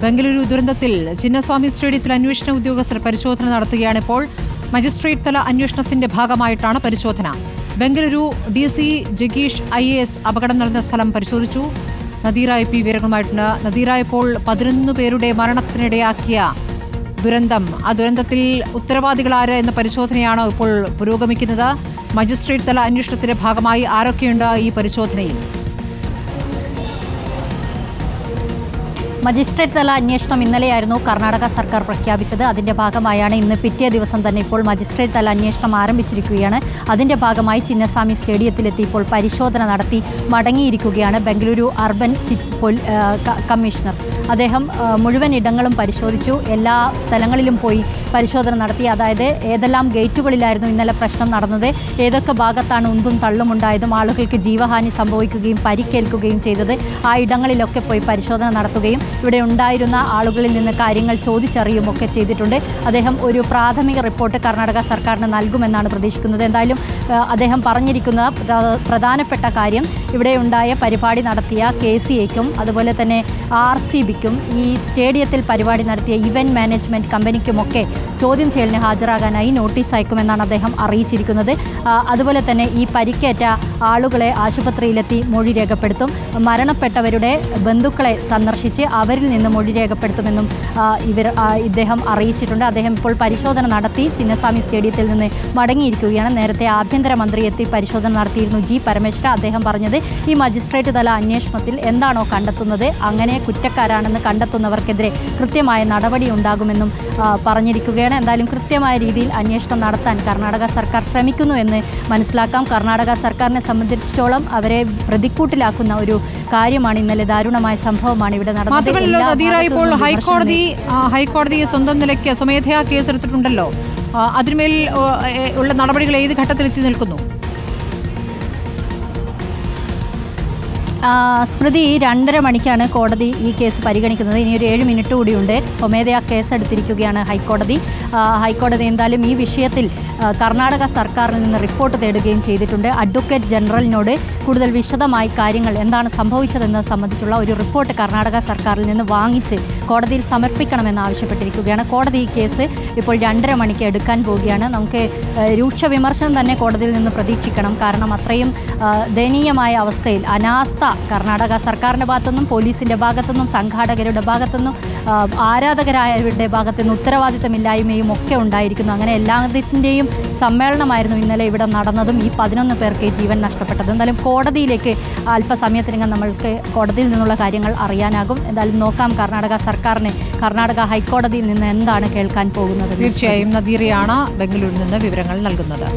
ബംഗളൂരു ദുരന്തത്തിൽ ചിന്നസ്വാമി സ്റ്റേഡിയത്തിൽ അന്വേഷണ ഉദ്യോഗസ്ഥർ പരിശോധന നടത്തുകയാണ്. ഇപ്പോൾ മജിസ്ട്രേറ്റ് തല അന്വേഷണത്തിന്റെ ഭാഗമായിട്ടാണ് പരിശോധന. ബംഗളൂരു DC ജഗീഷ് IAS അപകടം നടന്ന സ്ഥലം പരിശോധിച്ചു. നദീറ IP വിവരങ്ങളുമായിട്ടുണ്ട്. നദീറ, ഇപ്പോൾ 11 പേരുടെ മരണത്തിനിടയാക്കിയ ദുരന്തം, ആ ദുരന്തത്തിൽ ഉത്തരവാദികളാര് എന്ന പരിശോധനയാണ് ഇപ്പോൾ പുരോഗമിക്കുന്നത്. മജിസ്ട്രേറ്റ് തല അന്വേഷണത്തിന്റെ ഭാഗമായി ആരൊക്കെയുണ്ട് ഈ പരിശോധനയിൽ? മജിസ്ട്രേറ്റ് തല അന്വേഷണം ഇന്നലെയായിരുന്നു കർണാടക സർക്കാർ പ്രഖ്യാപിച്ചത്. അതിന്റെ ഭാഗമായാണ് ഇന്ന് പിറ്റേ ദിവസം തന്നെ ഇപ്പോൾ മജിസ്ട്രേറ്റ് തല അന്വേഷണം ആരംഭിച്ചിരിക്കുകയാണ്. അതിന്റെ ഭാഗമായി ചിന്നസ്വാമി സ്റ്റേഡിയത്തിലെത്തി ഇപ്പോൾ പരിശോധന നടത്തി മടങ്ങിയിരിക്കുകയാണ് ബംഗളൂരു അർബൻ കമ്മീഷണർ. അദ്ദേഹം മുഴുവൻ ഇടങ്ങളും പരിശോധിച്ചു, എല്ലാ സ്ഥലങ്ങളിലും പോയി പരിശോധന നടത്തി. അതായത് ഏതെല്ലാം ഗേറ്റുകളിലായിരുന്നു ഇന്നലെ പ്രശ്നം നടന്നത്, ഏതൊക്കെ ഭാഗത്താണ് ഉന്തും തള്ളുമുണ്ടായതും ആളുകൾക്ക് ജീവഹാനി സംഭവിക്കുകയും പരിക്കേൽക്കുകയും ചെയ്തത്, ആ ഇടങ്ങളിലൊക്കെ പോയി പരിശോധന നടത്തുകയും ഇവിടെ ഉണ്ടായിരുന്ന ആളുകളിൽ നിന്ന് കാര്യങ്ങൾ ചോദിച്ചറിയുമൊക്കെ ചെയ്തിട്ടുണ്ട്. അദ്ദേഹം ഒരു പ്രാഥമിക റിപ്പോർട്ട് കർണാടക സർക്കാരിന് നൽകുമെന്നാണ് പ്രതീക്ഷിക്കുന്നത്. എന്തായാലും അദ്ദേഹം പറഞ്ഞിരിക്കുന്ന പ്രധാനപ്പെട്ട കാര്യം, ഇവിടെ ഉണ്ടായ പരിപാടി നടത്തിയ KCAക്കും അതുപോലെ തന്നെ RCBക്കും ഈ സ്റ്റേഡിയത്തിൽ പരിപാടി നടത്തിയ ഇവന്റ് മാനേജ്മെന്റ് കമ്പനിക്കുമൊക്കെ ചോദ്യം ചെയ്യലിന് ഹാജരാകാനായി നോട്ടീസ് അയക്കുമെന്നാണ് അദ്ദേഹം അറിയിച്ചിരിക്കുന്നത്. അതുപോലെ തന്നെ ഈ പരിക്കേറ്റ ആളുകളെ ആശുപത്രിയിലെത്തി മൊഴി രേഖപ്പെടുത്തും. മരണപ്പെട്ടവരുടെ ബന്ധുക്കളെ സന്ദർശിച്ച് അവരിൽ നിന്ന് മൊഴി രേഖപ്പെടുത്തുമെന്നും ഇദ്ദേഹം അറിയിച്ചിട്ടുണ്ട്. അദ്ദേഹം ഇപ്പോൾ പരിശോധന നടത്തി ചിന്നസ്വാമി സ്റ്റേഡിയത്തിൽ നിന്ന് മടങ്ങിയിരിക്കുകയാണ്. നേരത്തെ ആഭ്യന്തരമന്ത്രി എത്തി പരിശോധന നടത്തിയിരുന്നു G. പരമേശ്വര. അദ്ദേഹം പറഞ്ഞത്, ഈ മജിസ്ട്രേറ്റ് തല അന്വേഷണത്തിൽ എന്താണോ കണ്ടെത്തുന്നത്, അങ്ങനെ കുറ്റക്കാരാണെന്ന് കണ്ടെത്തുന്നവർക്കെതിരെ കൃത്യമായ നടപടി ഉണ്ടാകുമെന്നും പറഞ്ഞിരിക്കുകയാണ്. എന്തായാലും കൃത്യമായ രീതിയിൽ അന്വേഷണം നടത്താൻ കർണാടക സർക്കാർ ശ്രമിക്കുന്നു എന്ന് മനസ്സിലാക്കാം. കർണാടക സർക്കാരിനെ സംബന്ധിച്ചിടത്തോളം അവരെ പ്രതിക്കൂട്ടിലാക്കുന്ന ഒരു കാര്യമാണ് ഇന്നലെ ദാരുണമായ സംഭവമാണ് ഇവിടെ നടന്നത്. ഇപ്പോൾ ഹൈക്കോടതി സ്വന്തം നിലയ്ക്ക് സ്വമേധയാ കേസെടുത്തിട്ടുണ്ടല്ലോ, അതിന്മേൽ ഉള്ള നടപടികൾ ഏത് ഘട്ടത്തിലെത്തി നിൽക്കുന്നു? സ്മൃതി, 2:30 മണിക്കാണ് കോടതി ഈ കേസ് പരിഗണിക്കുന്നത്. ഇനി ഒരു 7 മിനിറ്റ് കൂടിയുണ്ട്. സ്വമേധയാ കേസെടുത്തിരിക്കുകയാണ് ഹൈക്കോടതി. എന്തായാലും ഈ വിഷയത്തിൽ കർണാടക സർക്കാരിൽ നിന്ന് റിപ്പോർട്ട് തേടുകയും ചെയ്തിട്ടുണ്ട്. അഡ്വക്കേറ്റ് ജനറലിനോട് കൂടുതൽ വിശദമായി കാര്യങ്ങൾ എന്താണ് സംഭവിച്ചതെന്ന് സംബന്ധിച്ചുള്ള ഒരു റിപ്പോർട്ട് കർണാടക സർക്കാരിൽ നിന്ന് വാങ്ങിച്ച് കോടതിയിൽ സമർപ്പിക്കണമെന്ന് ആവശ്യപ്പെട്ടിരിക്കുകയാണ്. കോടതി ഈ കേസ് ഇപ്പോൾ 2:30 മണിക്ക് എടുക്കാൻ പോവുകയാണ്. നമുക്ക് രൂക്ഷ വിമർശനം തന്നെ കോടതിയിൽ നിന്ന് പ്രതീക്ഷിക്കണം. കാരണം അത്രയും ദയനീയമായ അവസ്ഥയിൽ അനാസ്ഥ കർണാടക സർക്കാരിൻ്റെ ഭാഗത്തുനിന്നും പോലീസിൻ്റെ ഭാഗത്തുനിന്നും സംഘാടകരുടെ ഭാഗത്തുനിന്നും ആരാധകരായവരുടെ ഭാഗത്തുനിന്നും ഉത്തരവാദിത്തമില്ലായ്മയും ഒക്കെ ഉണ്ടായിരിക്കുന്നു. അങ്ങനെ എല്ലാത്തിൻ്റെയും സമ്മേളനമായിരുന്നു ഇന്നലെ ഇവിടെ നടന്നതും ഈ 11 പേർക്ക് ജീവൻ നഷ്ടപ്പെട്ടത്. എന്തായാലും കോടതിയിലേക്ക് അല്പസമയത്തിനകം നമ്മൾക്ക് കോടതിയിൽ നിന്നുള്ള കാര്യങ്ങൾ അറിയാനാകും. എന്തായാലും നോക്കാം കർണാടക ഹൈക്കോടതിയിൽ നിന്ന് എന്താണ് കേൾക്കാൻ പോകുന്നത്. തീർച്ചയായും നദീറയാണ് ബംഗളൂരുവിൽ നിന്ന് വിവരങ്ങൾ നൽകുന്നത്.